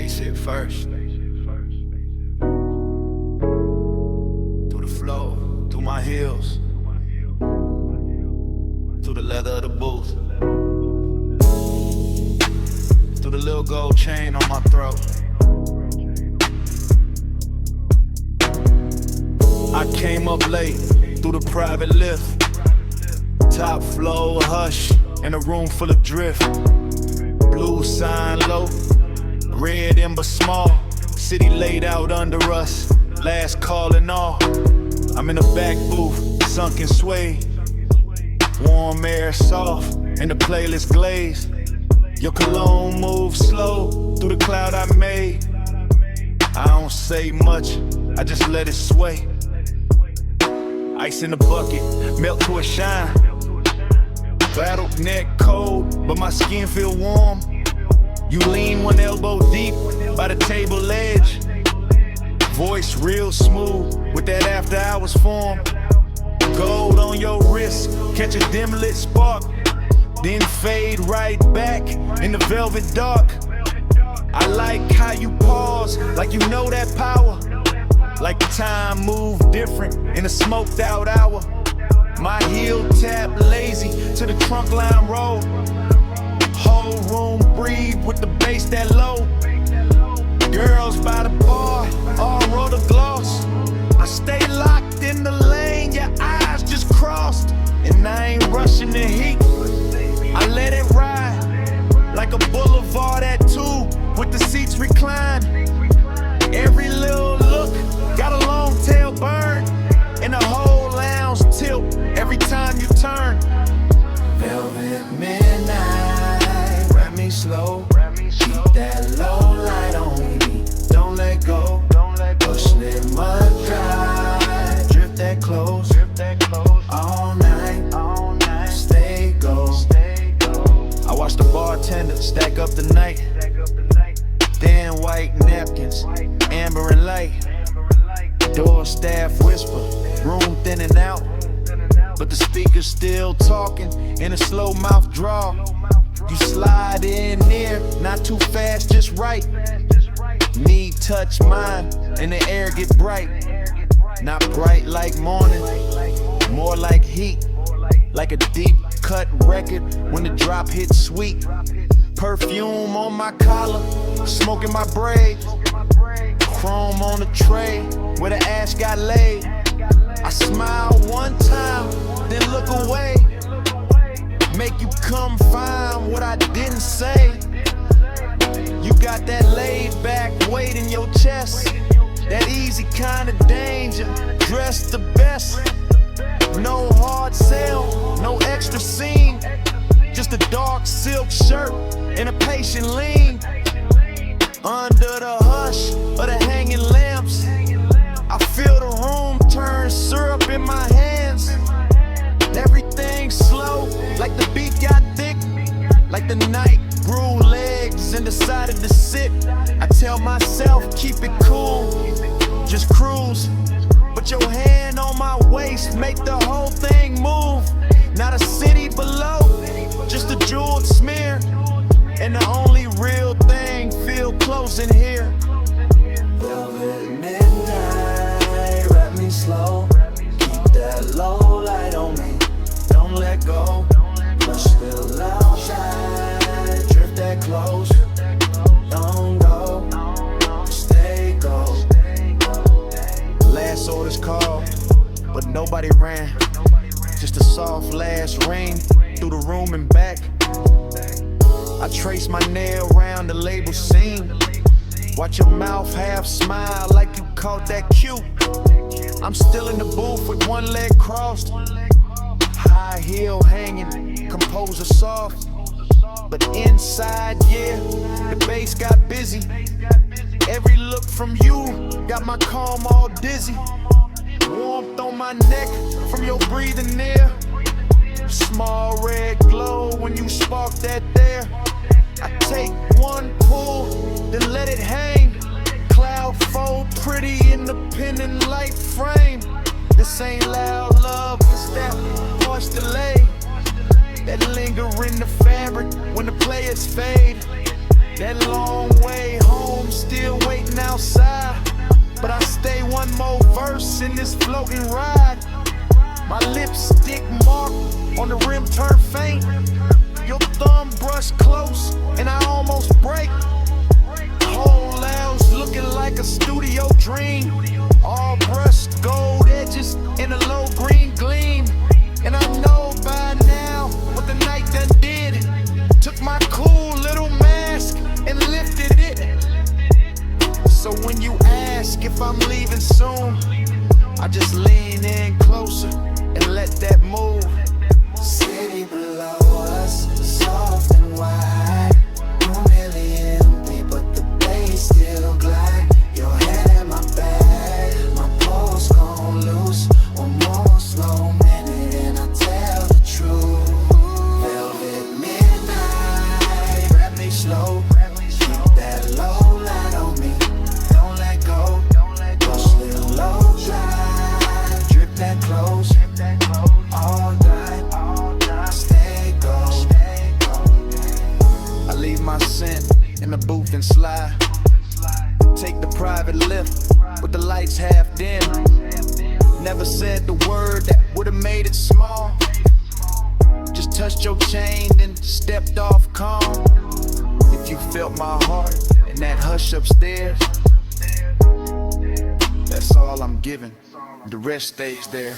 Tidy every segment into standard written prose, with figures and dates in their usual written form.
bass hit first. Through the flow, through my heels, through the leather of the booth, through the little gold chain on my throat. I came up late through the private lift, top floor hush in a room full of drift. Blue sign low, red ember small, city laid out under us, last call and all. I'm in the back booth, sunken suede, warm air soft, and the playlist glazed. Your cologne moves slow through the cloud I made. I don't say much, I just let it sway. Ice in the bucket, melt to a shine. Battle neck cold, but my skin feel warm. You lean one elbow deep by the table edge. Voice real smooth with that after hours form. Gold on your wrist, catch a dim lit spark, then fade right back in the velvet dark. I like how you pause, like you know that power. Like time moved different in a smoked out hour. My heel tap lazy to the trunk line roll. Whole room breathe with the bass that low. Girls by the bar, all roll the gloss. I stay locked in the lane, your eyes just crossed. And I ain't rushing the heat, I let it ride. Like a boulevard at 2 with the seats reclined. Every little look got a long tail burn, and the whole lounge tilt every time you turn. Velvet midnight, wrap me slow. Keep that low light on me, don't let go. Push it mud dry, drip that close. All night, stay go. I watch the bartender stack up the night. Thin white napkins, amber and light. Door staff whisper, room thinning out, but the speaker's still talking in a slow mouth draw. You slide in near, not too fast, just right. Knee touch mine, and the air get bright. Not bright like morning, more like heat. Like a deep cut record when the drop hits sweet. Perfume on my collar, smoking my braids. Chrome on the tray where the ash got laid. I smile one time, then look away. Make you come find what I didn't say. You got that laid back weight in your chest, that easy kind of danger, dressed the best. No hard sell, no extra scene, just a dark silk shirt and a patient lean. Under the hush of the hanging lamps, I feel the room turn syrup in my hands. Everything slow, like the beat got thick, like the night grew legs and decided to sit. I tell myself, keep it cool, just cruise. Put your hand on my waist, make the whole thing move. Not a city below, just a jeweled smear. And the only real thing feel close in here. Velvet midnight, wrap me slow. Keep that low light on me, don't let go. Push the loud shine, drift that close. Don't go, stay go. Last orders called, but nobody ran. Just a soft last rain through the room and back. I trace my nail around the label seam. Watch your mouth half smile like you caught that cue. I'm still in the booth with one leg crossed, high heel hanging, composer soft. But inside, yeah, the bass got busy. Every look from you got my calm all dizzy. Warmth on my neck from your breathing near. Small red glow when you spark that there. I take one pull, then let it hang. Cloud fold pretty in the pendant light frame. This ain't loud love, it's that harsh delay that linger in the fabric when the players fade. That long way home I'm still waiting outside, but I stay one more verse in this floating ride. My lipstick mark on the rim turn faint. Your thumb brush close and I almost break. Whole lounge looking like a studio dream. All brushed gold edges in a low green gleam. And I know by now what the night done did. Took my cool little mask and lifted it. So when you ask if I'm leaving soon, I just lean in closer and let that move. City below us, soft and wide. Room really empty, but the bass still glide. Your head in my bag, my pulse gon' loose. One more slow minute and I tell the truth. Velvet midnight, grab me slow. Keep that low light on me, don't let go. Push little low drive, drip that close. All night, stay gold. I leave my scent in the booth and slide. Take the private lift with the lights half dim. Never said the word that would've made it small. Just touched your chain then stepped off calm. If you felt my heart in that hush upstairs, that's all I'm giving. The rest stays there.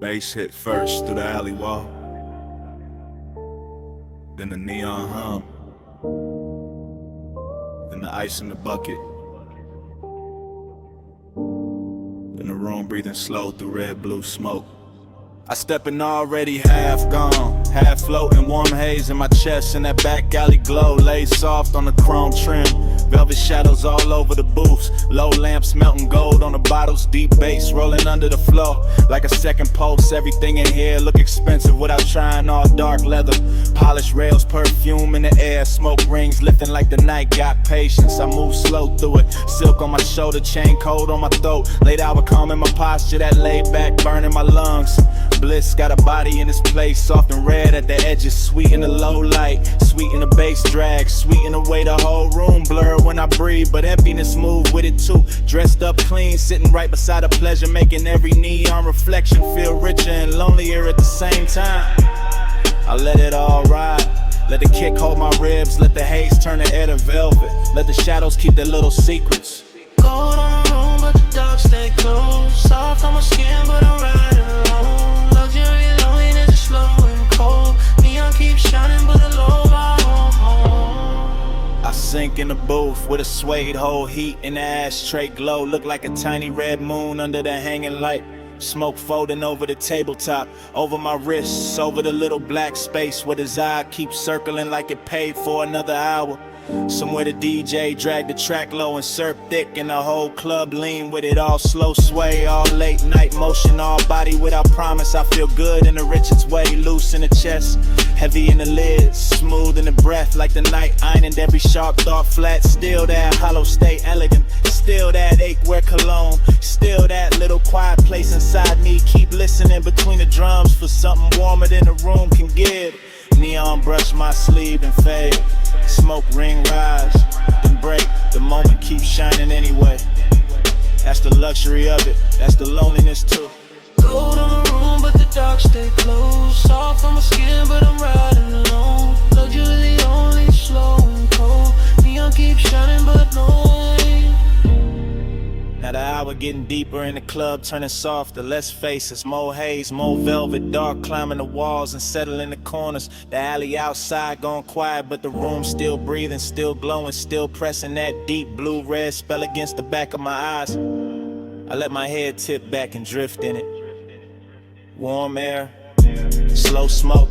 Bass hit first through the alley wall, then the neon hum, then the ice in the bucket, then the room breathing slow through red blue smoke. I step in already half gone, half floating, warm haze in my chest, and that back alley glow laid soft on the chrome trim. Velvet shadows all over the booths, low lamps melting gold on the bottles, deep bass rolling under the floor like a second pulse. Everything in here look expensive without trying, all dark leather, polished rails, perfume in the air, smoke rings lifting like the night got patience. I move slow through it, silk on my shoulder, chain cold on my throat, late hour calm in my posture, that laid back burning my lungs. Bliss got a body in this place, soft and red at the edges, sweet in the low light, sweet in the bass drag, sweet in the way the whole room blur when I breathe, but emptiness move with it too. Dressed up clean, sitting right beside a pleasure, making every neon reflection feel richer and lonelier at the same time. I let it all ride, let the kick hold my ribs, let the haze turn the air to velvet, let the shadows keep their little secrets. Cold on the room, but the dark stay close. Soft on my skin, but I'm riding alone. Luxury loneliness is slow and cold. Neon keeps shining, but the low home. I sink in the booth with a suede hole, heat in the ashtray glow. Look like a tiny red moon under the hanging light. Smoke folding over the tabletop, over my wrists, over the little black space where his eye keeps circling like it paid for another hour. Somewhere the DJ dragged the track low and surf thick, and the whole club lean with it, all slow sway, all late night motion, all body without promise. I feel good in the richest way, loose in the chest, heavy in the lids, smooth in the breath, like the night ironed every sharp thought flat. Still that hollow state elegant, still that ache wear cologne, still that little quiet place inside me. Keep listening between the drums for something warmer than the room can give. Neon brush my sleeve and fade, smoke ring rise, then break. The moment keeps shining anyway. That's the luxury of it, that's the loneliness too. Gold on the room, but the dark stay close. Soft on my skin, but I'm riding alone. Luxury only slow and cold. Neon keeps shining, but no rain. Now the hour getting deeper in the club, turning softer, less faces, more haze, more velvet, dark climbing the walls and settling the corners. The alley outside gone quiet, but the room still breathing, still glowing, still pressing that deep blue-red spell against the back of my eyes. I let my head tip back and drift in it. Warm air, slow smoke,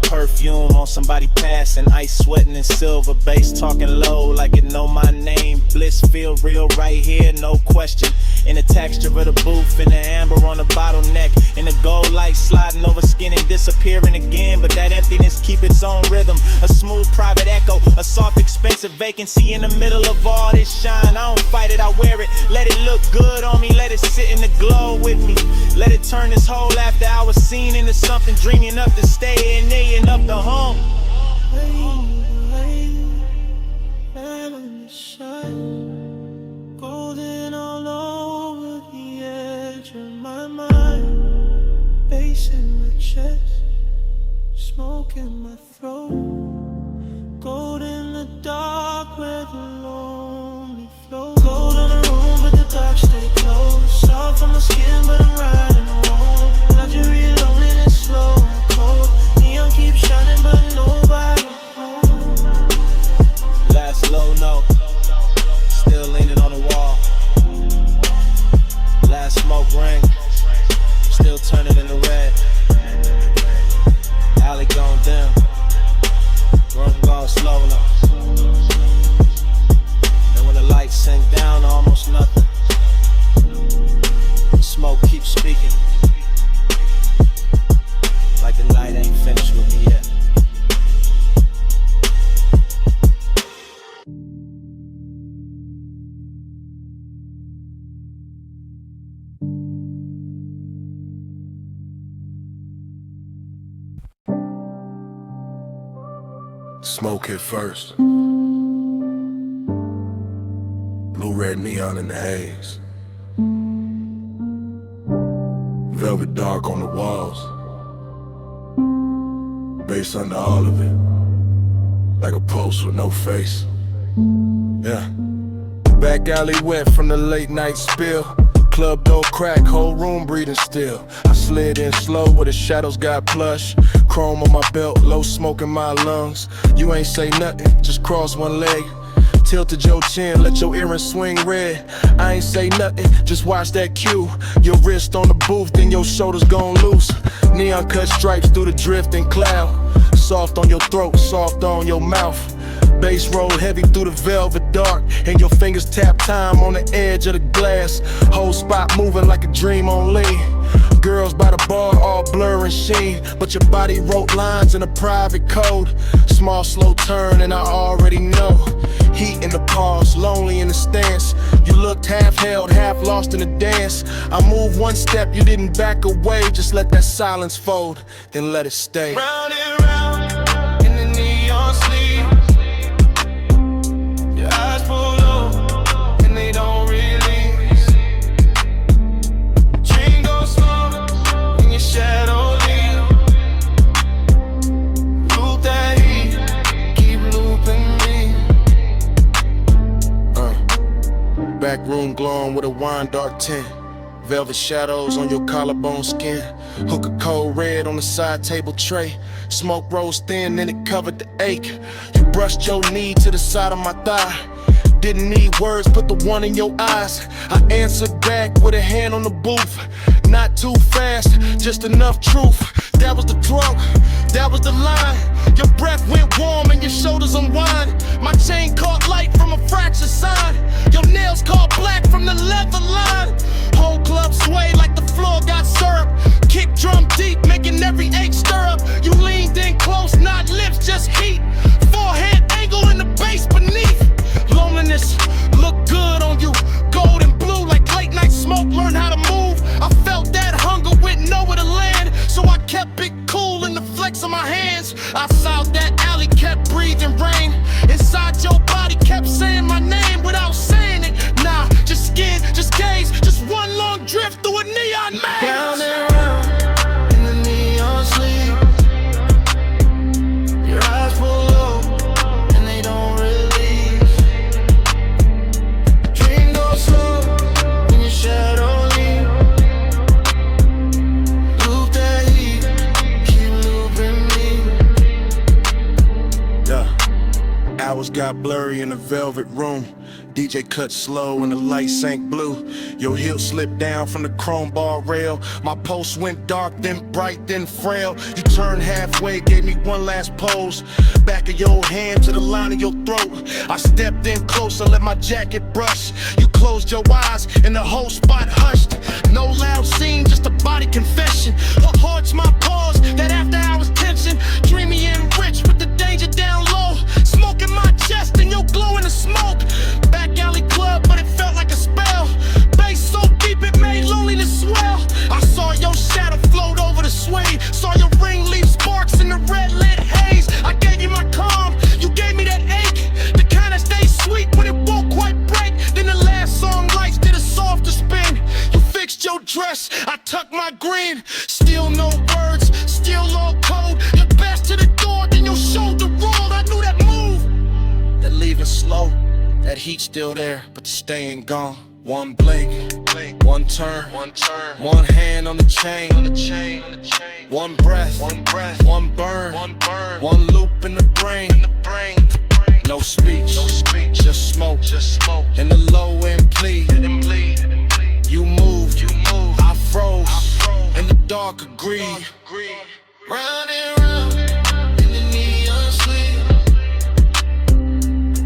perfume on somebody passing, ice sweating in silver bass, talking low like it know my name. Bliss feel real right here, no question. In the texture of the booth, in the amber on the bottleneck, in the gold light sliding over skin and disappearing again. But that emptiness keep its own rhythm, a smooth private echo, a soft expensive vacancy in the middle of all this shine. I don't fight it, I wear it, let it look good on me, let it sit in the glow with me. Let it turn this whole after hours scene into something dreamy enough to stay in there and up the home. Golden all over the edge of my mind, bass in my chest, smoke in my throat. Gold in the dark where the lonely flow. Gold on the room but the dark stay close. Soft on my skin but I'm riding alone. Luxury loneliness slow and cold. Neon keeps shining but nobody home. Last low note, still leaning on the wall. Last smoke ring, still turning into red. Alley gone dim, room gone slow now. And when the lights sink down to almost nothing, the smoke keeps speaking, like the night ain't finished with me yet. Smoke hit first. Blue red neon in the haze. Velvet dark on the walls. Bass under all of it. Like a post with no face. Yeah. Back alley wet from the late night spill. Club door crack, whole room breathing still. I slid in slow where the shadows got plush. Chrome on my belt, low smoke in my lungs. You ain't say nothing, just cross one leg. Tilted your chin, let your earrings swing red. I ain't say nothing, just watch that cue. Your wrist on the booth, then your shoulders gon' loose. Neon cut stripes through the drifting cloud. Soft on your throat, soft on your mouth. Bass roll heavy through the velvet dark, and your fingers tap time on the edge of the glass. Whole spot moving like a dream on lean. Girls by the bar all blur and sheen, but your body wrote lines in a private code. Small slow turn and I already know. Heat in the pause, lonely in the stance. You looked half held, half lost in the dance. I moved one step, you didn't back away. Just let that silence fold, then let it stay. Round and round in the neon sleep. Your eyes pull low and they don't release. Dream goes slow and your shadow leave. Loop that heat, keep looping me. Back room glowing with a wine dark tint. Velvet shadows on your collarbone skin. Hook a cold red on the side table tray. Smoke rose thin and it covered the ache. You brushed your knee to the side of my thigh. Didn't need words, put the one in your eyes. I answered back with a hand on the booth. Not too fast, just enough truth. That was the throat, that was the line. Your breath went warm and your shoulders unwind. My chain caught light from a fractured sign. Your nails caught black from the leather line. Whole club sway like the floor got syrup. Kick drum deep, making every ache stir up. You leaned in close, not lips, just heat. Forehead angle in the bass beneath. Loneliness looked good on you. Gold and blue like late night smoke. Learn how to move. I felt that hunger with nowhere to land, so I kept it cool in the flex of my hands. I south that alley, kept breathing rain. Inside your body kept saying my name without saying it. Nah, just skin, just gaze, just one long drift through a neon maze. Round and round in the neon sleep. Your eyes pull low and they don't release. Dream goes slow when your shadow leave. Loop that heat, keep looping me. Yeah. Hours got blurry in the velvet room. DJ cut slow and the light sank blue. Your heel slipped down from the chrome bar rail. My pulse went dark, then bright, then frail. You turned halfway, gave me one last pose. Back of your hand to the line of your throat. I stepped in closer, let my jacket brush. You closed your eyes and the whole spot hushed. No loud scene, just a body confession. What haunts my pause, that after hours tension. Dreamy and rich with the danger down low. Smoke in my chest and your glow in the smoke. Back alley club, but it felt like a spell. Bass so deep it made loneliness swell. I saw your shadow float over the sway. Saw your ring leave sparks in the red lit haze. I gave you my calm, you gave me that ache. The kind that stays sweet when it won't quite break. Then the last song lights did a softer spin. You fixed your dress, I tucked my green. Still no words, still all cold. Your best to the door, then your shoulder rolled. I knew that move, that leaving slow. That heat still there, but the stain gone. One blink, one turn, one hand on the chain, one breath, one burn, one loop in the brain. No speech, just smoke, and the low end plead. You moved, I froze, and the dark agreed. Round and round in the neon sleep.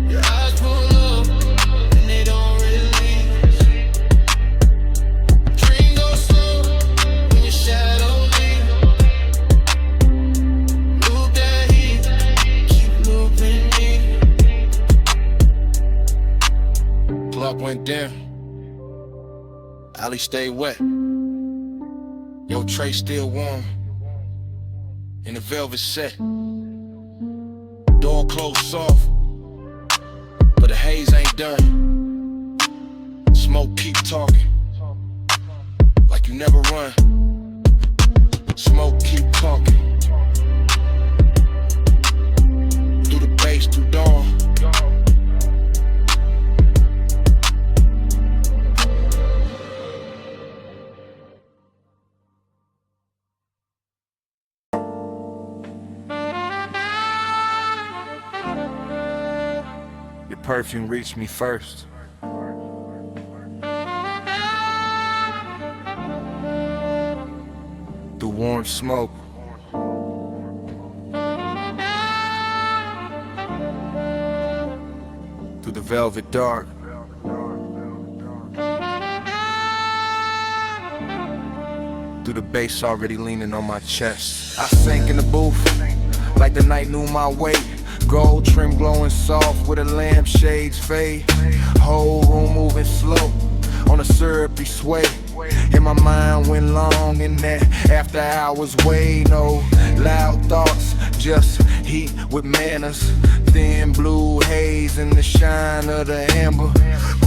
Your eyes pull up and they don't release. Dream goes slow when your shadow leaves. Loop that heat, keep looping me. Clock went down, alley stayed wet. Your tray still warm in the velvet set. Door closed soft, but the haze ain't done. Smoke keep talking, like you never run. Smoke keep talking, through the bass, through dawn. Your perfume reached me first. Through warm smoke. Through the velvet dark. Through the bass already leaning on my chest. I sank in the booth like the night knew my weight. Gold trim glowing soft with a lampshade's fade. Whole room moving slow on a syrupy sway. And my mind went long in that after hours way. No loud thoughts, just heat with manners. Thin blue haze in the shine of the amber.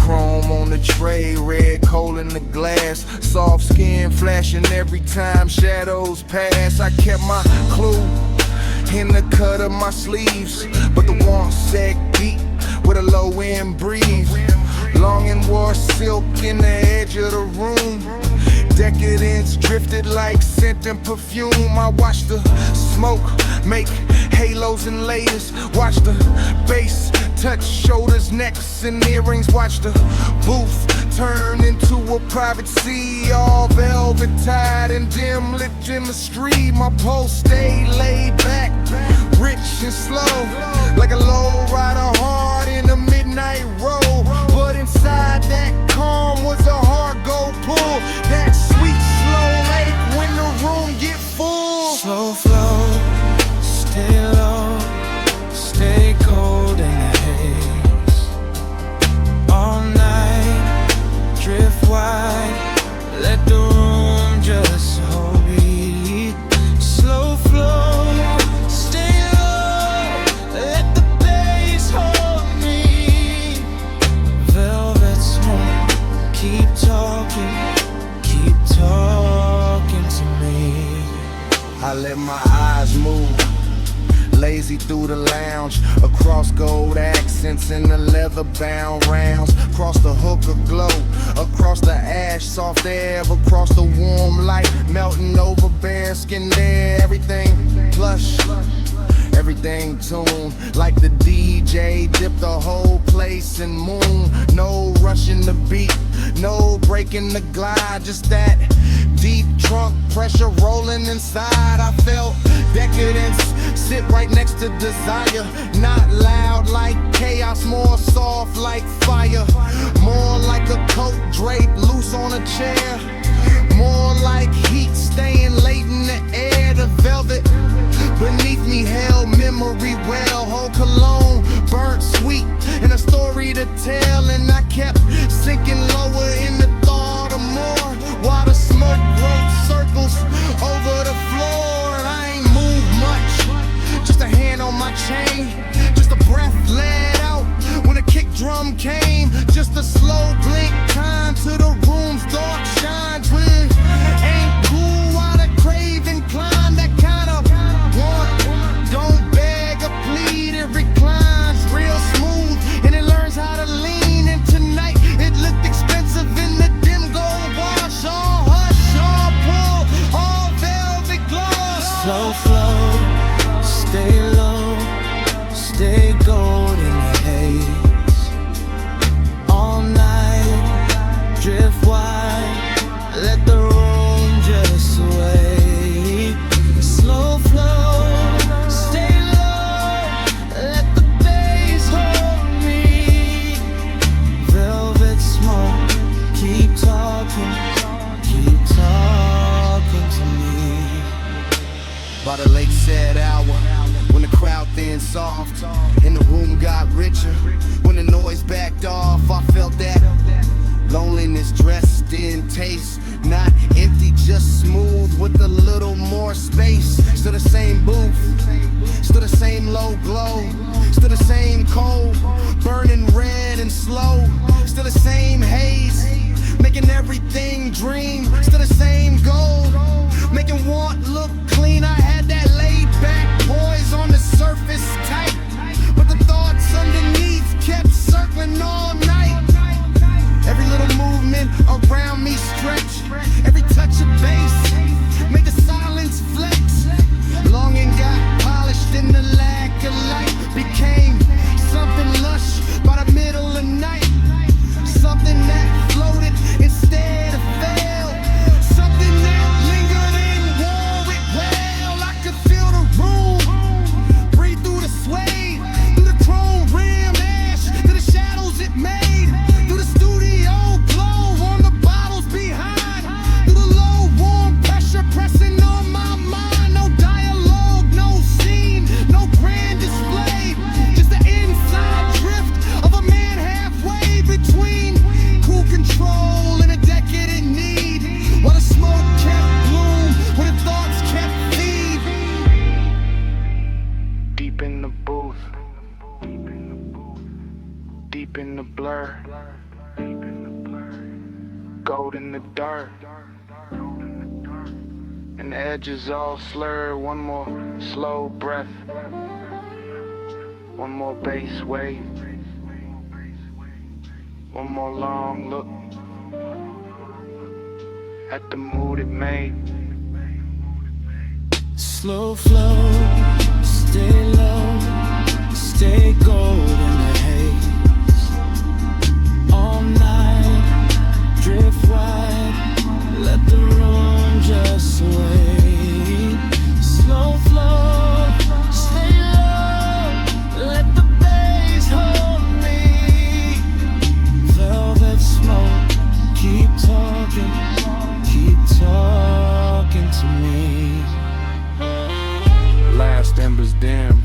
Chrome on the tray, red coal in the glass. Soft skin flashing every time shadows pass. I kept my clue in the cut of my sleeves, but the warmth sagged deep with a low end breeze. Long and wore silk in the edge of the room. Decadence drifted like scent and perfume. I watched the smoke make halos and layers. Watch the bass touch shoulders, necks, and earrings. Watch the booth turn into a private sea, all velvet tied and dim lit in the street. My pulse stayed laid back, rich and slow, like a low rider hard in a midnight road. But inside that calm was a hard gold pull. That sweet slow lake when the room get full. Slow flow, stay low, stay cold in the haze. All night, drift wide, let the room just hold me. Slow flow, stay low, let the bass hold me. Velvet smoke, keep talking to me. I let my eyes move, lazy through the lounge, across gold accents and the leather-bound rounds, across the hookah glow, across the ash, soft air, across the warm light, melting over bare skin there. Everything plush, everything tuned. Like the DJ, dip the whole place in moon. No rushing the beat, no breaking the glide. Just that deep trunk pressure rolling inside. I felt decadence sit right next to desire. Not loud like chaos, more soft like fire. More like a coat draped loose on a chair. More like heat staying late in the air. The velvet beneath me held memory well. Whole cologne burnt sweet and a story to tell. And I kept sinking lower in the thought of more, while the smoke wrote circles over the floor. And I ain't moved much, just a hand on my chain, just a breath let out when a kick drum came. Just a slow blink time to the room's dark shine. Twin ain't cool while the craving climb. That kind of want, don't beg or plead. It reclines real smooth and it learns how to lean. And tonight it looked expensive in the dim gold wash. All hush, all pull, all velvet gloss. Slow flow, stay low, stay gold in the haze. All night, drift wide, let the room just sway. Slow flow, stay low, let the bass hold me. Velvet smoke, keep talking to me. By the late sad hour, when the crowd thinned soft and the room got richer, when the noise backed off, I felt that loneliness dressed in taste. Not empty, just smooth with a little more space. Still the same booth, still the same low glow, still the same cold, burning red and slow. Still the same haze, making everything dream. Still the same gold, making want look clean. I had that laid back poise on the surface tight, but the thoughts underneath kept circling all night. Every little movement around me stretch, every touch of bass made the silence flex. Longing got polished and the lack of light became something lush by the middle of night. Something that floated instead of fell, something that lingered and wore it well. I could feel the room breathe through the sway, through the chrome rim ash, through the shadows it made, through the studio glow on the bottles behind, through the low warm pressure pressing on my mind. No dialogue, no scene, no grand display, just the inside drift of a man halfway between cool control and a decadent need, while the smoke kept bloom, while the thoughts kept feed. Deep in the booth, deep in the blur, gold in the dirt, and the edges all slurred. One more slow breath, one more bass wave, one more long look at the mood it made. Slow flow, stay low, stay gold in the haze. All night, drift wide, let the room just sway. Slow flow, stay low, let the bass hold me. Velvet smoke, keep talking to me. Last embers dim,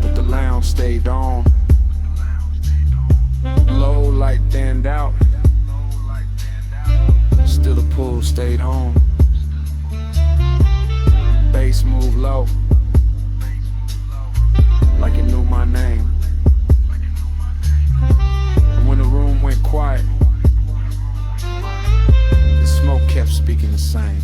but the lounge stayed on. Low light thinned out, still the pool stayed home. Bass moved low, like it knew my name. And when the room went quiet, the smoke kept speaking the same.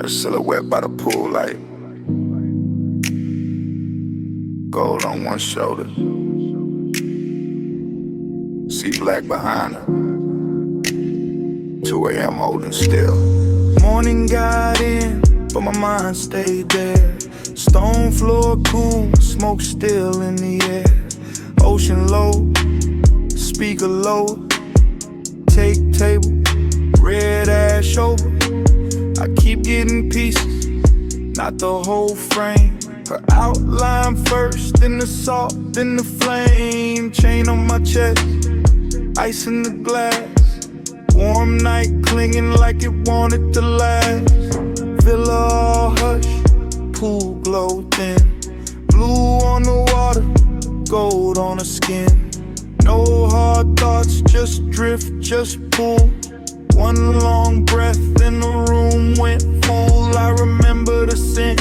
a silhouette by the pool light. Gold on one shoulder, see black behind her. 2 a.m. holding still. Morning got in, but my mind stayed there. Stone floor cool, smoke still in the air. Ocean low, speaker low. Take table, red ash over. I keep getting pieces, not the whole frame. Her outline first, then the salt, then the flame. Chain on my chest, ice in the glass. Warm night clinging like it wanted to last. Villa all hush, pool glow thin. Blue on the water, gold on her skin. No hard thoughts, just drift, just pull. One long breath and the room went full. I remember the scent,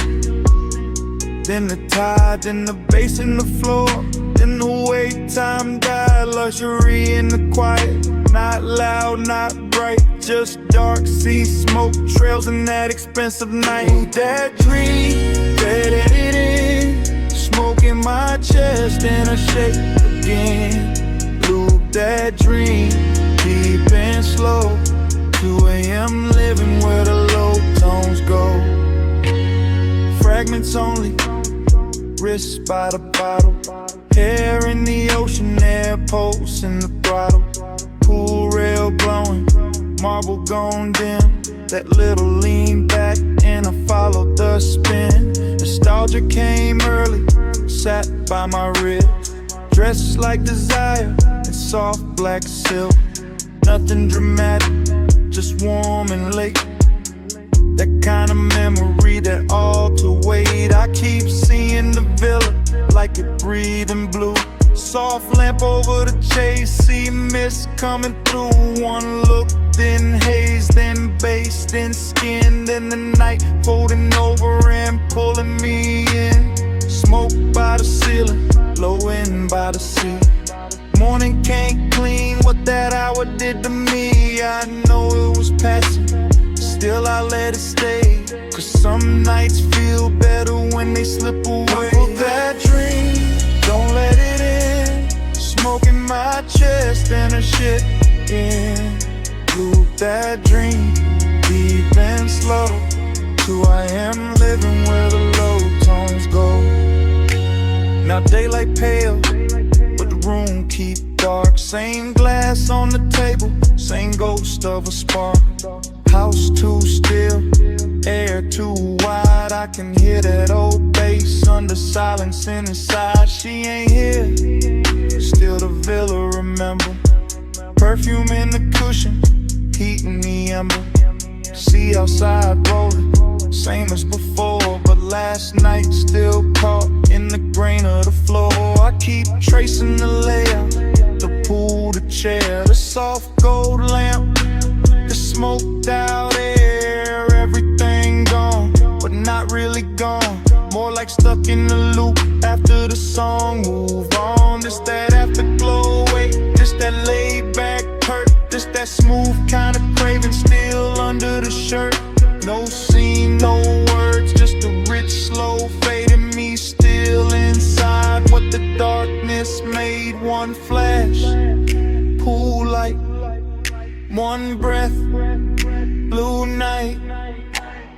then the tide, then the bass in the floor, then the way time died. Luxury in the quiet, not loud, not bright, just dark sea smoke trails in that expensive night. That dream, read it in, smoke in my chest and I shake again. Loop that dream, deep and slow. 2 a.m. living where the low tones go. Fragments only, wrists by the bottle. Hair in the ocean, air pulse in the throttle. Pool rail blowing, marble gone dim. That little lean back and I followed the spin. Nostalgia came early, sat by my ribs. Dressed like desire in soft black silk. Nothing dramatic, just warm and late. That kind of memory that all to wait. I keep seeing the villa like it breathing blue. Soft lamp over the chase, see mist coming through. One look, then haze, then bass, then skin. Then the night folding over and pulling me in. Smoke by the ceiling, blowing by the sea. Morning can't clean what that hour did to me. I know it was passing, still I let it stay. Cause some nights feel better when they slip away. Pull that dream, don't let it in. Smoke in my chest and a shit in. Loop that dream, deep and slow. 2 a.m. living where the low tones go. Now daylight pale, but the room keep dark. Same glass on the table, same ghost of a spark. House too still, air too wide. I can hear that old bass under silence inside. She ain't here, still the villa remember. Perfume in the cushion, heat in the ember. See outside rolling, same as before. But last night still caught in the grain of the floor. I keep tracing the layout, the pool, the chair, the soft gold lamp, the smoked out air. Everything gone, but not really gone. More like stuck in the loop after the song. Move on, this that afterglow. Wait, this that laid back hurt. This that smooth kind of craving still under the shirt. No scene, no words, just a rich slow fade in me still inside. What the darkness made, one flash, pool light, one breath, blue night.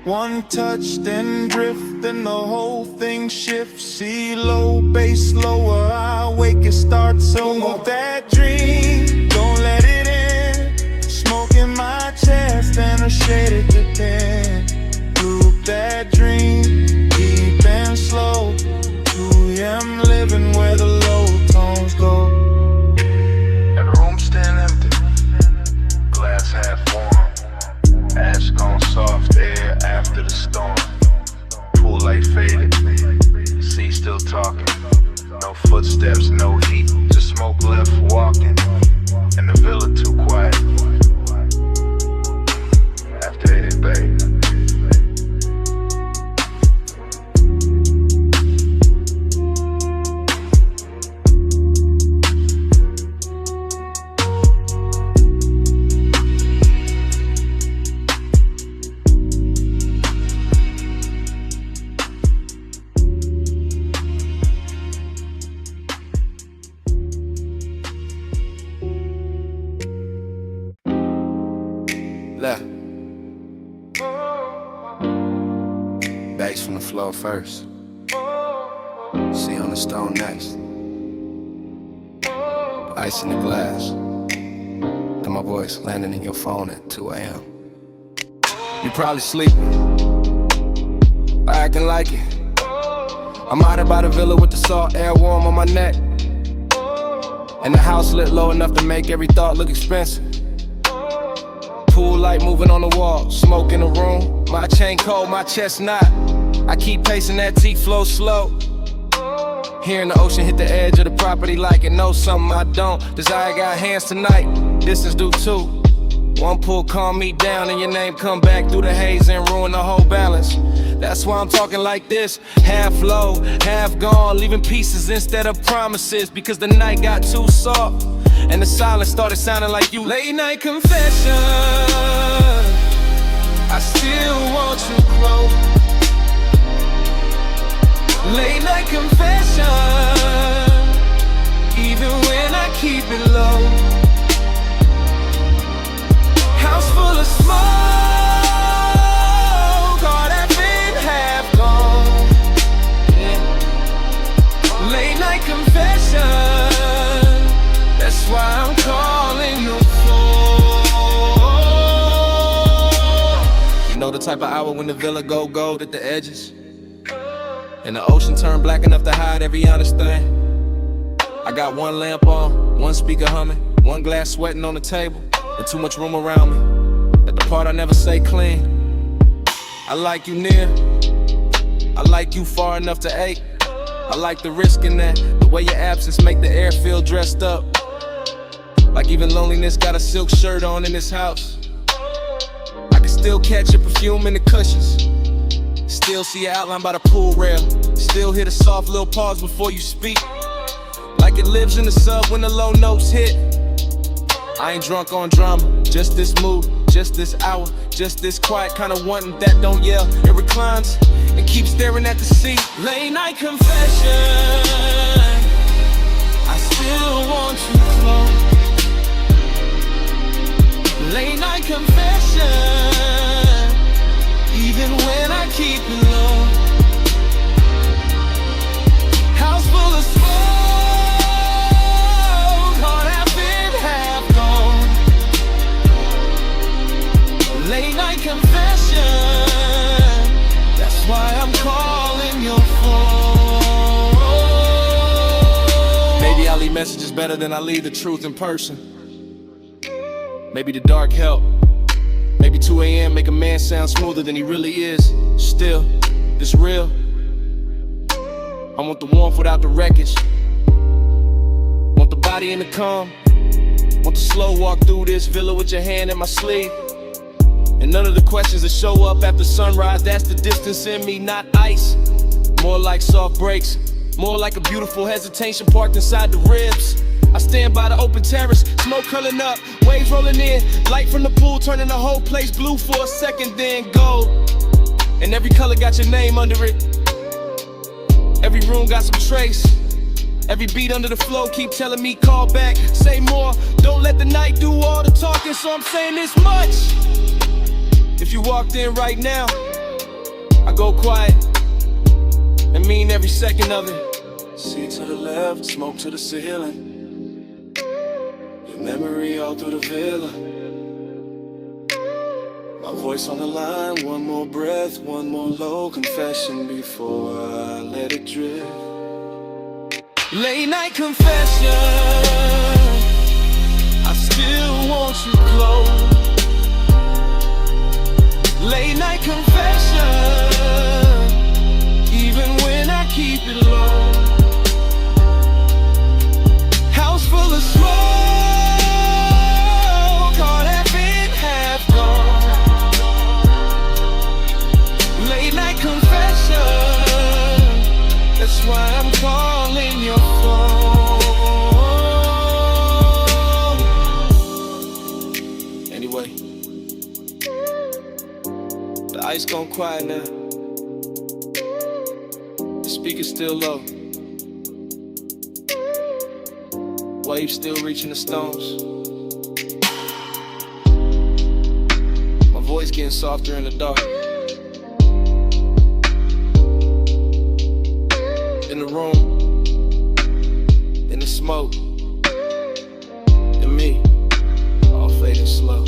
One touch, then drift, then the whole thing shifts. See low, bass lower, I wake, it starts over. That dream, don't let it in. Smoke in my chest and a shaded depend. Loop that dream, deep and slow. 2 a.m. living where the low tones go. And the room still empty, glass half warm. Ash gone soft air after the storm. Pool light faded, sea still talking. No footsteps, no heat, just smoke left walking. Left. Bass from the floor first. See on the stone next. Ice in the glass. And my voice landing in your phone at 2 a.m. You probably sleeping, or acting like it. I'm out by the villa with the salt air warm on my neck. And the house lit low enough to make every thought look expensive. Pool light moving on the wall, smoke in the room. My chain cold, my chest knot. I keep pacing that T flow slow. Hearing the ocean hit the edge of the property like it knows something I don't. Desire got hands tonight, distance do too. One pull calm me down and your name come back through the haze and ruin the whole balance. That's why I'm talking like this, half low, half gone, leaving pieces instead of promises. Because the night got too soft and the silence started sounding like you. Late night confession, I still want you close. Late night confession, even when I keep it low. House full of smoke, all that been half gone. Yeah. Late night confession, that's why I'm calling your phone. You know the type of hour when the villa go gold at the edges, and the ocean turned black enough to hide every honest thing. I got one lamp on, one speaker humming, one glass sweating on the table, and too much room around me. At the part I never say clean. I like you near, I like you far enough to ache. I like the risk in that, the way your absence make the air feel dressed up. Like even loneliness got a silk shirt on in this house. I can still catch your perfume in the cushions. Still see your outline by the pool rail. Still hear the soft little pause before you speak. Like it lives in the sub when the low notes hit. I ain't drunk on drama, just this mood, just this hour, just this quiet kind of wanting that don't yell. It reclines and keeps staring at the seat. Late night confession, I still want you close. Late night confession, even when I keep it low. House full of smoke, all that been half gone. Late night confession, that's why I'm calling your phone. Maybe I leave messages better than I leave the truth in person. Maybe the dark help. Maybe 2 a.m. make a man sound smoother than he really is. Still, this real. I want the warmth without the wreckage. Want the body in the calm. Want the slow walk through this villa with your hand in my sleeve. And none of the questions that show up after sunrise. That's the distance in me, not ice. More like soft breaks. More like a beautiful hesitation parked inside the ribs. I stand by the open terrace, smoke curling up, waves rolling in, light from the pool turning the whole place blue for a second, then gold. And every color got your name under it. Every room got some trace. Every beat under the flow keep telling me call back, say more. Don't let the night do all the talking, so I'm saying this much. If you walked in right now, I go quiet and mean every second of it. See to the left, smoke to the ceiling. Memory all through the villa. My voice on the line, one more breath, one more low confession before I let it drift. Late night confession, I still want you close. Late night confession, even when I keep it low. House full of smoke, that's why I'm calling your phone. Anyway, the ice gone quiet now. The speaker's still low. Waves still reaching the stones. getting softer in the dark. In the room, in the smoke, and me, all fading slow.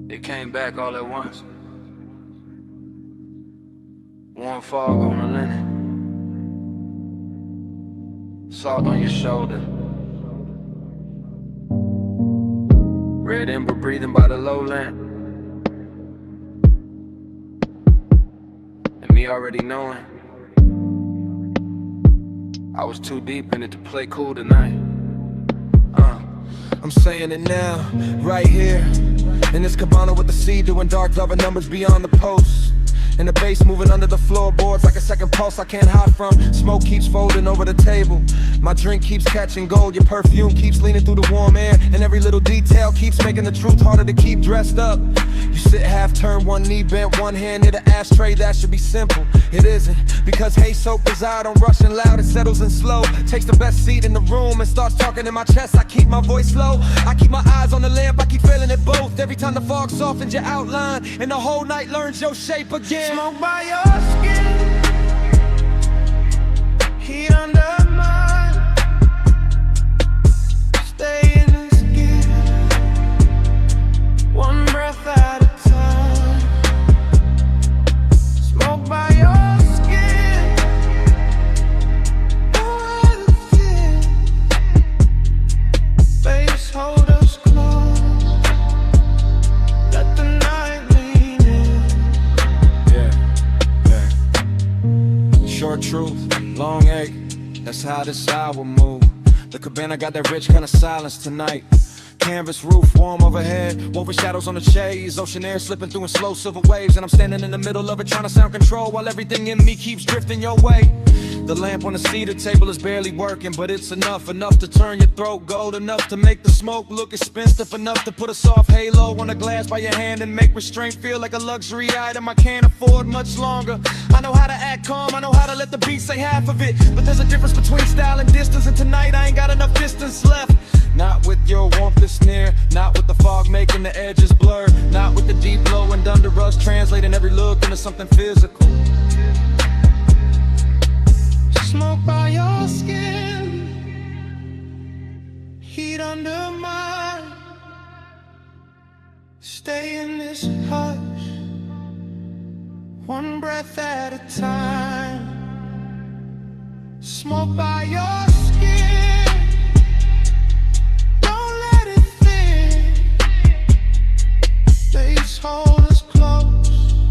It came back all at once. Warm fog on the linen, salt on your shoulder, red ember breathing by the lowland, and me already knowing I was too deep in it to play cool tonight. I'm saying it now, right here in this cabana with the sea, doing dark love and numbers beyond the post. And the bass moving under the floorboards like a second pulse I can't hide from. Smoke keeps folding over the table. My drink keeps catching gold. Your perfume keeps leaning through the warm air. And every little detail keeps making the truth harder to keep dressed up. You sit half turned, one knee bent, one hand near the ashtray. That should be simple. It isn't, because hey soap reside on rushing loud. It settles in slow, takes the best seat in the room and starts talking in my chest. I keep my voice low, I keep my eyes on the lamp. I keep feeling it both. Every time the fog softens your outline and the whole night learns your shape again. Smoke by your skin, heat under mine. Stay in the skin, one breath at a time. Smoke by your skin, no other face, hold us close. Let the night lean in. Short truth, long ache, that's how this hour move. The cabana got that rich kind of silence tonight. Canvas roof warm overhead, woven shadows on the shades, ocean air slipping through in slow silver waves. And I'm standing in the middle of it trying to sound control while everything in me keeps drifting your way. The lamp on the cedar table is barely working, but it's enough to turn your throat gold, enough to make the smoke look expensive, enough to put a soft halo on a glass by your hand and make restraint feel like a luxury item I can't afford much longer. I know how to act calm, I know how to let the beat say half of it, but there's a difference between style and distance, and tonight I ain't got enough distance left. Not with your warmth that's near, not with the fog making the edges blur, not with the deep glow and under us translating every look into something physical. Smoke by your skin, heat under mine. Stay in this hush, one breath at a time. Smoke by your skin, don't let it thin. Face hold us close,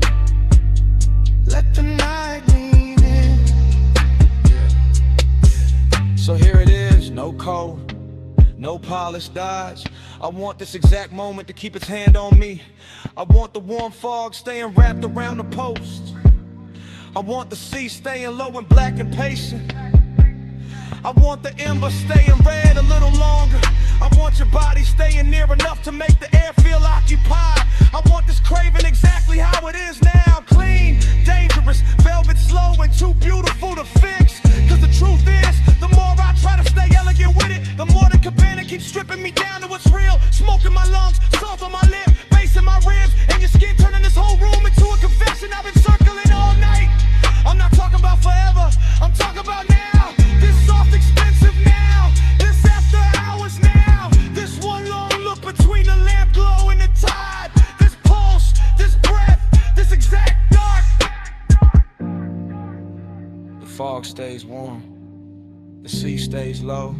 let the night lean in. So here it is, no code, no polished dodge. I want this exact moment to keep its hand on me. I want the warm fog staying wrapped around the post. I want the sea staying low and black and patient. I want the ember staying red a little longer. I want your body staying near enough to make the air feel occupied. I want this craving exactly how it is now. Clean, dangerous, velvet slow and too beautiful to fix. Cause the truth is, the more I try to stay elegant with it, the more the cabana keeps stripping me down to what's real. Smoke in my lungs, salt on my lip, bass in my ribs, and your skin turning this whole room into a confession. I've been circling all night. I'm not talking about forever, I'm talking about now. This soft expensive now, this after hours now. This one long look between the lamp glow and the tide. This pulse, this breath, this exact dark. The fog stays warm, the sea stays low,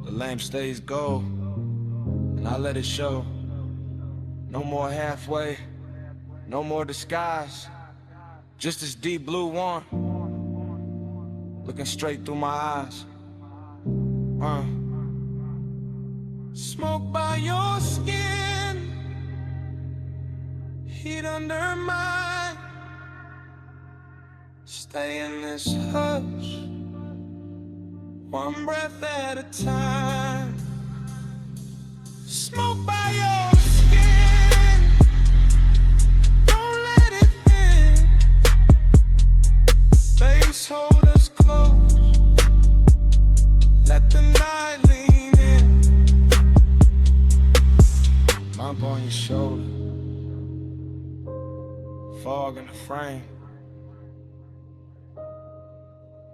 the lamp stays gold, and I let it show. No more halfway, no more disguise, just this deep blue warmth. looking straight through my eyes. Smoke by your skin, heat under mine. Stay in this hush, one breath at a time. Smoke by your skin, don't let it in. Face hold us close, let the night lean in. Bump on your shoulder, fog in the frame.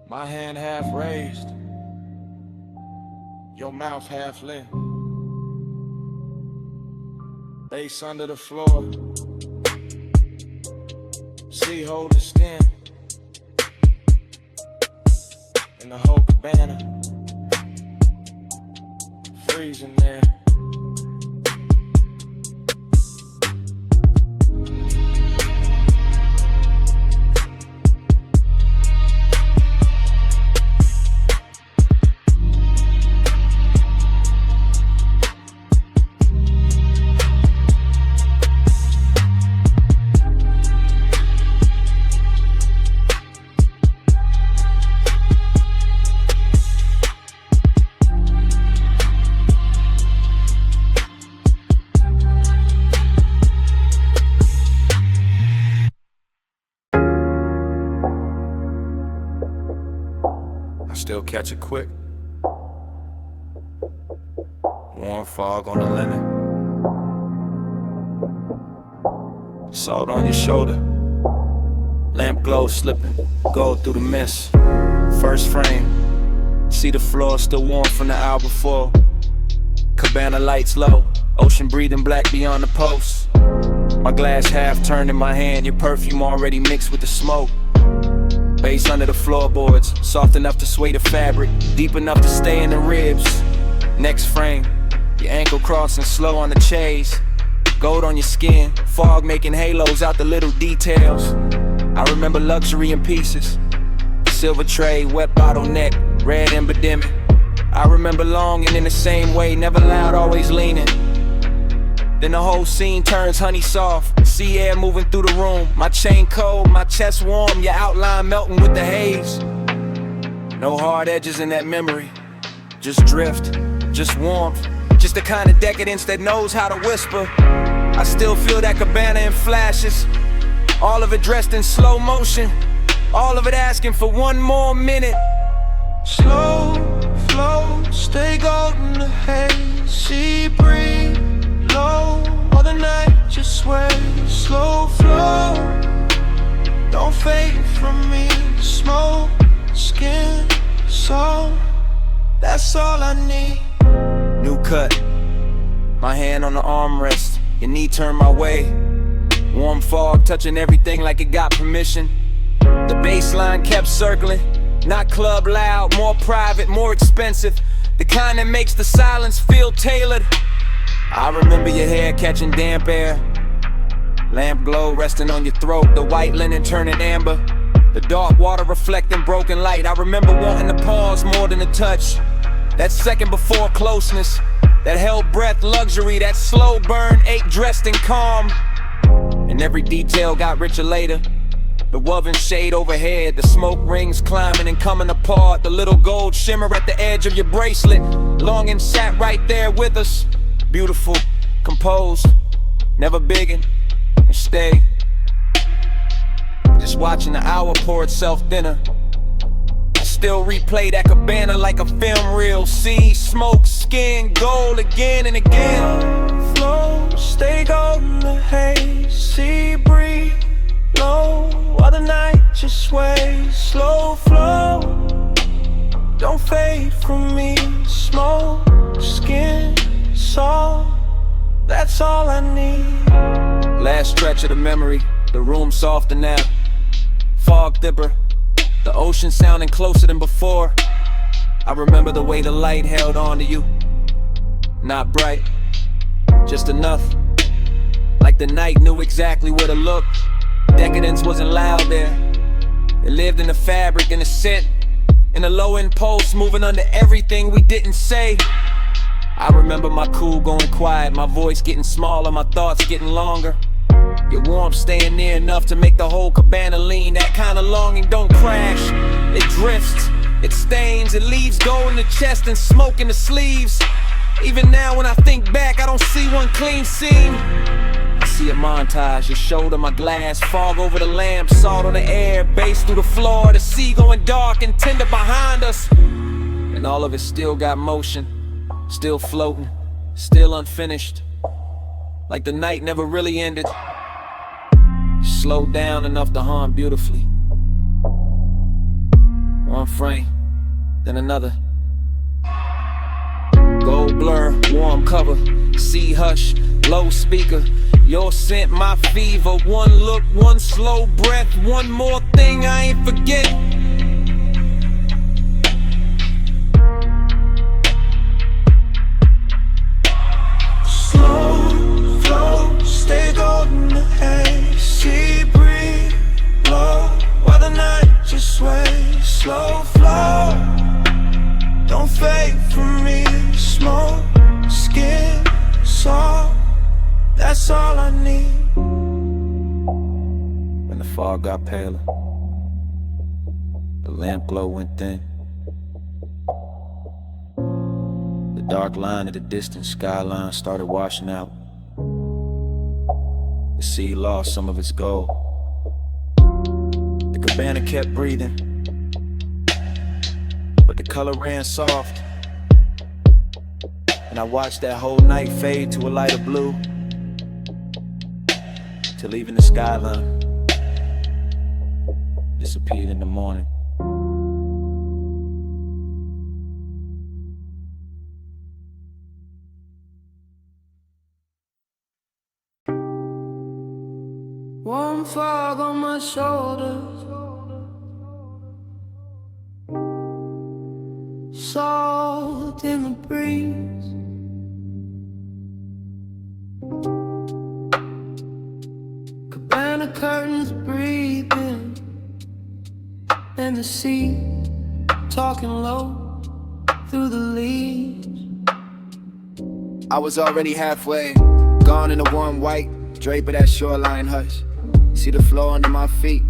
My hand half raised, your mouth half lit. Bass under the floor, sea hold the skin. In the whole cabana, freezing there. Still catch it quick. Warm fog on the linen. Salt on your shoulder. Lamp glow slipping, gold through the mist. First frame, see the floor still warm from the hour before. Cabana lights low, ocean breathing black beyond the post. My glass half turned in my hand, your perfume already mixed with the smoke. Bass under the floorboards, soft enough to sway the fabric, deep enough to stay in the ribs. Next frame, your ankle crossing slow on the chase. Gold on your skin, fog making halos out the little details. I remember luxury in pieces. Silver tray, wet bottleneck, red ember dimming. I remember longing in the same way, never loud, always leaning. Then the whole scene turns honey soft, sea air moving through the room. My chain cold, my chest warm, your outline melting with the haze. No hard edges in that memory, just drift, just warmth. Just the kind of decadence that knows how to whisper. I still feel that cabana in flashes, all of it dressed in slow motion, all of it asking for one more minute. Slow flow, stay golden the haze, sea breeze low, all the night just sway. Slow flow, don't fade from me. Smoke, skin, soul, that's all I need. New cut, my hand on the armrest, your knee turned my way. Warm fog touching everything like it got permission. The bass line kept circling, not club loud, more private, more expensive. The kind that makes the silence feel tailored. I remember your hair catching damp air, lamp glow resting on your throat, the white linen turning amber, the dark water reflecting broken light. I remember wanting to pause more than a touch, that second before closeness, that held breath luxury, that slow burn ache dressed in calm. And every detail got richer later. The woven shade overhead, the smoke rings climbing and coming apart, the little gold shimmer at the edge of your bracelet. Longing sat right there with us. Beautiful, composed, never biggin', and stay. Just watching the hour pour itself thinner. I still replay that cabana like a film reel. See, smoke, skin, gold again and again. Flow, stay golden the haze, sea breeze low, while the night just sways. Slow flow, don't fade from me. Smoke, skin, soul, that's all I need. Last stretch of the memory, the room softer now. Fog dipper, the ocean sounding closer than before. I remember the way the light held on to you. Not bright, just enough. Like the night knew exactly where to look. Decadence wasn't loud there. It lived in the fabric and the scent. in the low end pulse, moving under everything we didn't say. I remember my cool going quiet, my voice getting smaller, my thoughts getting longer. Your warmth staying near enough to make the whole cabana lean. That kind of longing don't crash, it drifts, it stains, it leaves gold in the chest and smoke in the sleeves. Even now when I think back, I don't see one clean seam. I see a montage, your shoulder, my glass, fog over the lamp, salt on the air, bass through the floor, the sea going dark and tender behind us. And all of it still got motion, still floating, still unfinished, like the night never really ended. Slowed down enough to hum beautifully. One frame, then another. Gold blur, warm cover, sea hush, low speaker. Your scent, my fever. One look, one slow breath, one more thing I ain't forget. Slow flow, stay golden the haze. Sea breeze, blow while the night just sways. Slow flow, don't fade from me. Smoke, skin, salt, that's all I need. When the fog got paler, the lamp glow went thin. The dark line of the distant skyline started washing out. The sea lost some of its gold. The cabana kept breathing, but the color ran soft. And I watched that whole night fade to a lighter blue, till even the skyline disappeared in the morning. Warm fog on my shoulders, salt in the breeze. Cabana curtains breathing, and the sea talking low through the leaves. I was already halfway, gone in the warm white drape of that shoreline hush. See the floor under my feet,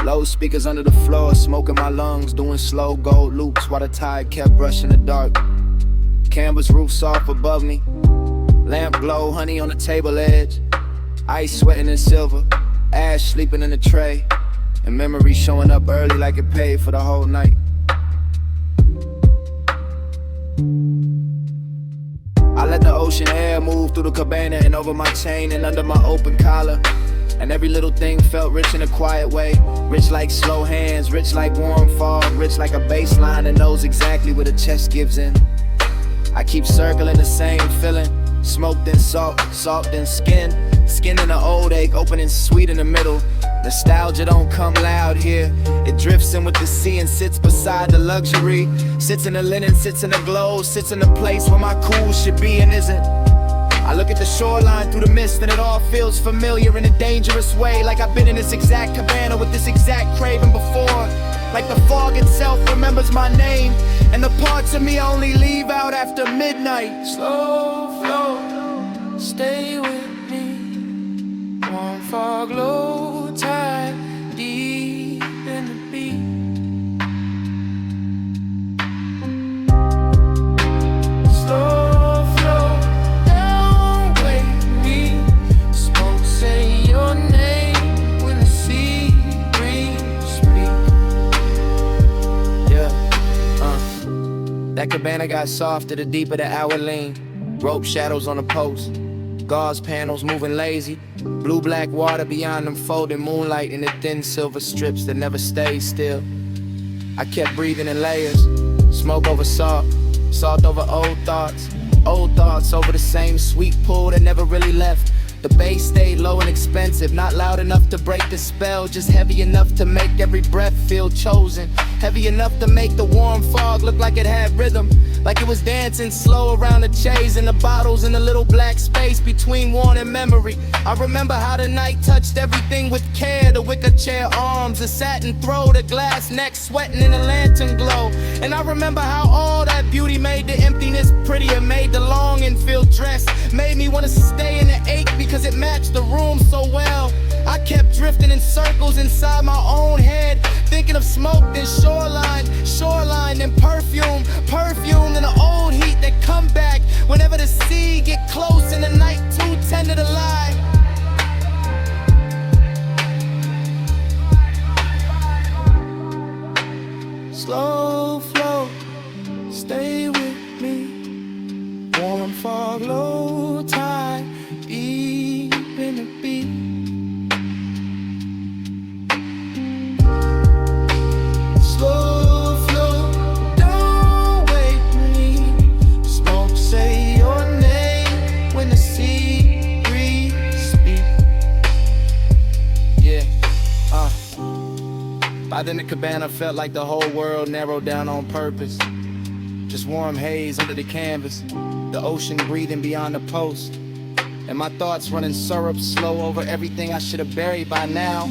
low speakers under the floor, smoke in my lungs, doing slow gold loops while the tide kept brushing the dark. Canvas roof soft above me, lamp glow, honey on the table edge, ice sweating in silver, ash sleeping in the tray, and memory showing up early like it paid for the whole night. I let the ocean air move through the cabana and over my chain and under my open collar. And every little thing felt rich in a quiet way. Rich like slow hands, rich like warm fog, rich like a bass line that knows exactly where the chest gives in. I keep circling the same feeling, smoke then salt, salt then skin. Skin in the old ache, opening sweet in the middle. Nostalgia don't come loud here. It drifts in with the sea and sits beside the luxury. Sits in the linen, sits in the glow, sits in the place where my cool should be and isn't. I look at the shoreline through the mist and it all feels familiar in a dangerous way. Like I've been in this exact cabana with this exact craving before. Like the fog itself remembers my name, and the parts of me only leave out after midnight. Slow flow, stay with me. Warm fog, low tide, deep in the beat. Slow flow, don't wake me. Smoke say your name when the sea breeze speak. Yeah, that cabana got softer the deeper the hour lean. Rope shadows on the post, gauze panels moving lazy. Blue-black water beyond them folding moonlight in the thin silver strips that never stay still. I kept breathing in layers, smoke over salt, salt over old thoughts over the same sweet pool that never really left. The bass stayed low and expensive, not loud enough to break the spell, just heavy enough to make every breath feel chosen. Heavy enough to make the warm fog look like it had rhythm, like it was dancing slow around the chase and the bottles in the little black space between worn and memory. I remember how the night touched everything with care, the wicker chair arms, the satin throw, the glass neck sweating in the lantern glow. And I remember how all that beauty made the emptiness prettier, made the longing feel dressed, made me want to stay in the ache because it matched the room so well. I kept drifting in circles inside my own head, thinking of smoke, then shoreline, then perfume, then the old heat that come back whenever the sea get close and the night too tender to lie. Slow flow, stay with me. Warm fog, low tide, deep in the beat. Slow flow, don't wake me. Smoke, say your name when the sea breeze speak. Yeah, By then the cabana felt like the whole world narrowed down on purpose. Just warm haze under the canvas, the ocean breathing beyond the post, and my thoughts running syrup slow over everything I should have buried by now.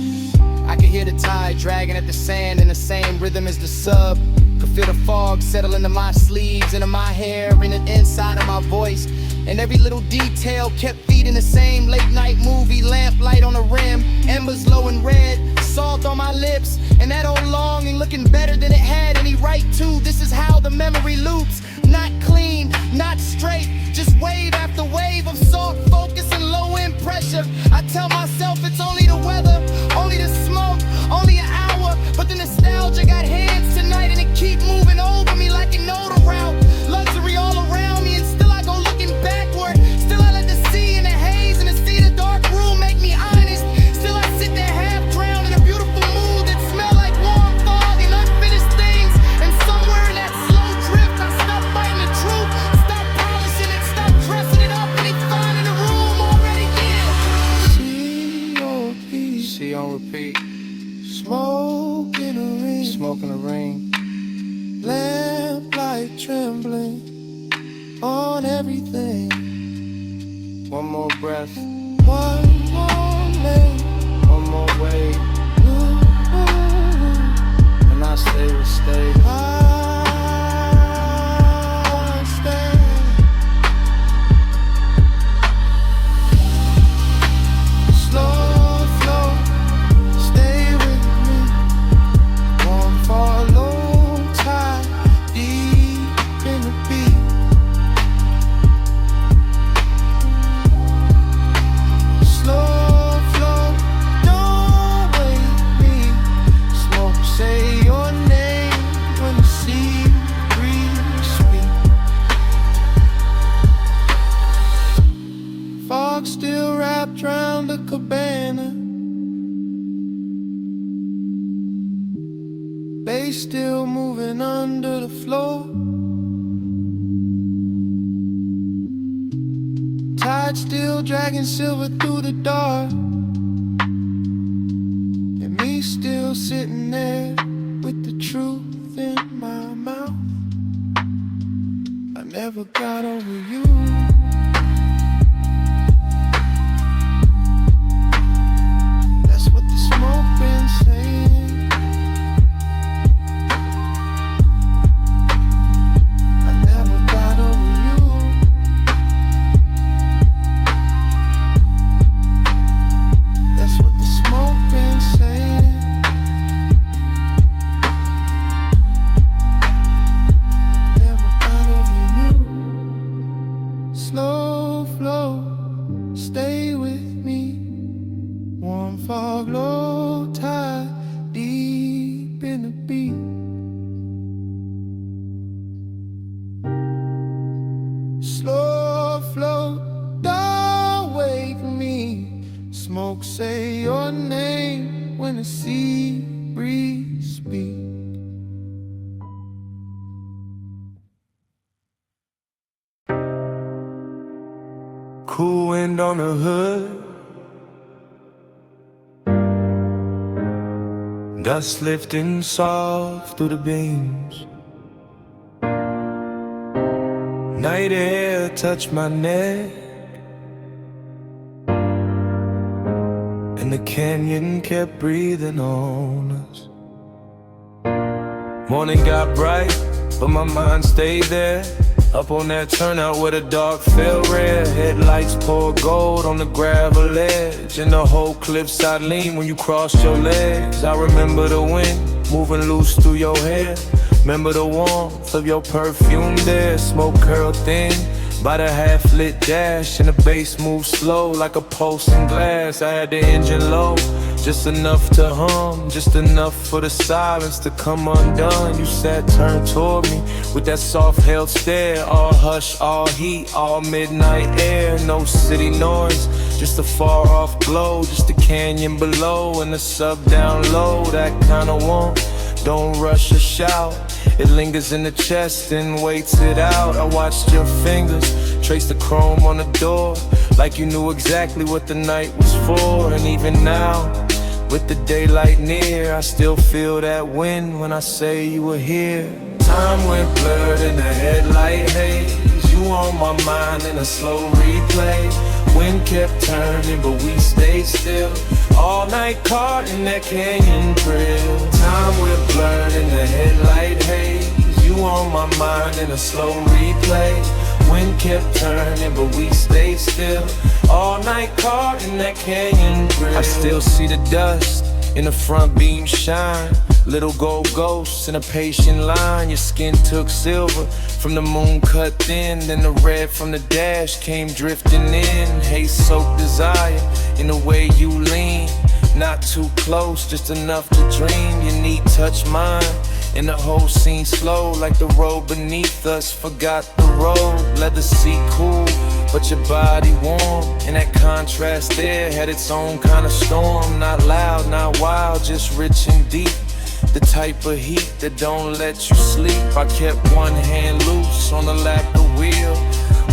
I could hear the tide dragging at the sand in the same rhythm as the sub. Could feel the fog settle into my sleeves, into my hair, and the inside of my voice. And every little detail kept feeding the same late night movie, lamplight on the rim, embers low and red, salt on my lips, and that old longing looking better than it had any right to. This is how the memory loops, not clean, not straight, just wave after wave of soft focus and low end pressure. I tell myself it's only the weather, only the smoke, only an hour, but the nostalgia got hands tonight and it keep moving over me like it know the route. Luxury all around me and still I go looking backward. Still I let the sea and the haze and the sea of the dark room make me honest. Still I sit there half drowned in a beautiful mood that smell like warm fog and unfinished things. And somewhere in that slow drift I stop fighting the truth, stop polishing it, stop dressing it up, and it's fine in the room already there. See on repeat. Smoke in a ring, smoke in a ring. Lamplight trembling on everything. One more breath, one more lane, one more wave. And I stay will stay. I stay. Slow flow, stay with me. Warm fall, low tide, deep in the beat. Slow flow, don't wake me. Smoke, say your name when the sea breeze speak. Fog still wrapped round the cabana, bass still moving under the floor. Tide still dragging silver through the dark, and me still sitting there with the truth in my mouth. I never got over you. That's what the smoke been saying. I never got over you. That's what the smoke been saying. Never got over you. Slow flow, stay with me. Warm fog, low tide, deep in the beat. Slow flow, don't wake me. Smoke, say your name when the sea breeze speak. Cool wind on the hood, dust lifting soft through the beams. Night air touched my neck, and the canyon kept breathing on us. Morning got bright, but my mind stayed there. Up on that turnout where the dark fell red. Headlights poured gold on the gravel edge, and the whole cliffside leaned when you crossed your legs. I remember the wind moving loose through your hair. Remember the warmth of your perfume there. Smoke curled thin by the half-lit dash, and the bass moved slow like a pulse in glass. I had the engine low, just enough to hum, just enough for the silence to come undone. You sat turned toward me with that soft held stare. All hush, all heat, all midnight air. No city noise, just a far off glow. Just the canyon below and the sub down low. That kind of warmth, don't rush or shout. It lingers in the chest and waits it out. I watched your fingers trace the chrome on the door, like you knew exactly what the night was for. And even now, with the daylight near, I still feel that wind when I say you were here. Time went blurred in the headlight haze. You on my mind in a slow replay. Wind kept turning, but we stayed still. All night caught in that canyon trail. Time went blurred in the headlight haze. You on my mind in a slow replay. Wind kept turning, but we stayed still. All night caught in that canyon trail. I still see the dust in the front beam shine. Little gold ghosts in a patient line. Your skin took silver from the moon cut thin. Then the red from the dash came drifting in. Haze-soaked desire in the way you lean. Not too close, just enough to dream. Your knee touched mine, and the whole scene slow, like the road beneath us forgot the road. Let the seat cool, but your body warm. And that contrast there had its own kind of storm. Not loud, not wild, just rich and deep. The type of heat that don't let you sleep. I kept one hand loose on the lap the wheel.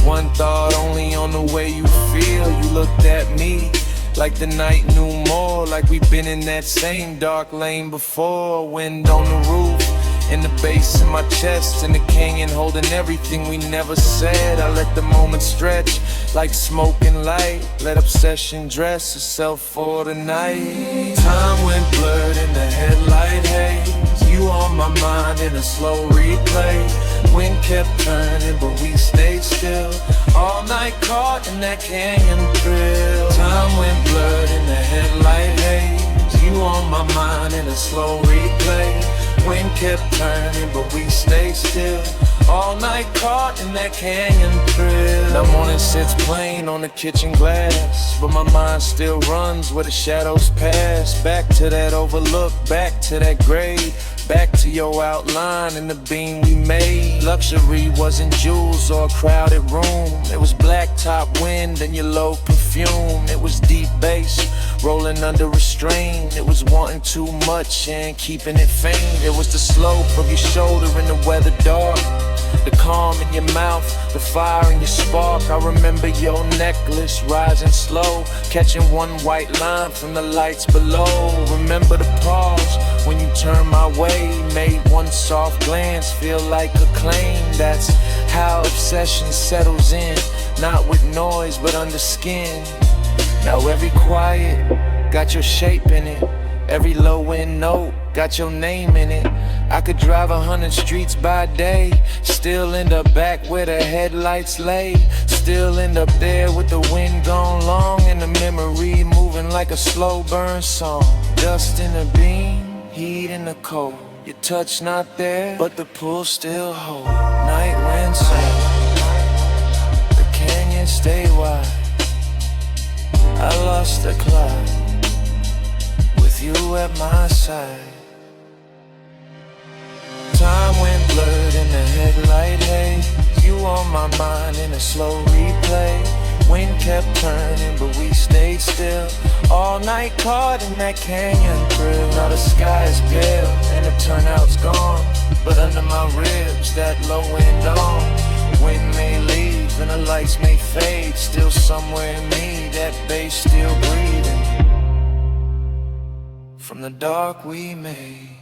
One thought only on the way you feel. You looked at me like the night knew more. Like we've been in that same dark lane before. Wind on the roof, and the bass in my chest, and the canyon holding everything we never said. I let the moment stretch like smoke and light. Let obsession dress itself for the night. Time went blurred in the headlight haze. You on my mind in a slow replay. Wind kept turning, but we stayed still. All night caught in that canyon thrill. Time went blurred in the headlight haze. You on my mind in a slow replay. Wind kept turning, but we stayed still. All night caught in that canyon thrill. The morning sits plain on the kitchen glass, but my mind still runs where the shadows pass. Back to that overlook, back to that grade. Back to your outline and the beam we made. Luxury wasn't jewels or a crowded room. It was blacktop wind and your low perfume. It was deep bass rolling under restraint. It was wanting too much and keeping it faint. It was the slope of your shoulder in the weather dark, the calm in your mouth, the fire in your spark. I remember your necklace rising slow, catching one white line from the lights below. Remember the pause when you turned my way, made one soft glance feel like a claim. That's how obsession settles in, not with noise but under skin. Now every quiet got your shape in it. Every low end note got your name in it. I could drive 100 streets by day, still end up back where the headlights lay. Still end up there with the wind gone long, and the memory moving like a slow burn song. Dust in the beam, heat in the cold. Your touch not there, but the pull still hold. Night wind sing, the canyon stay wide. I lost the clock with you at my side. Time went blurred in the headlight haze. You on my mind in a slow replay. Wind kept turning, but we stayed still. All night caught in that canyon thrill. Now the sky is pale and the turnout's gone, but under my ribs that low wind on. Wind may leave, leave and the lights may fade, still somewhere in me that bass still breathing from the dark we made.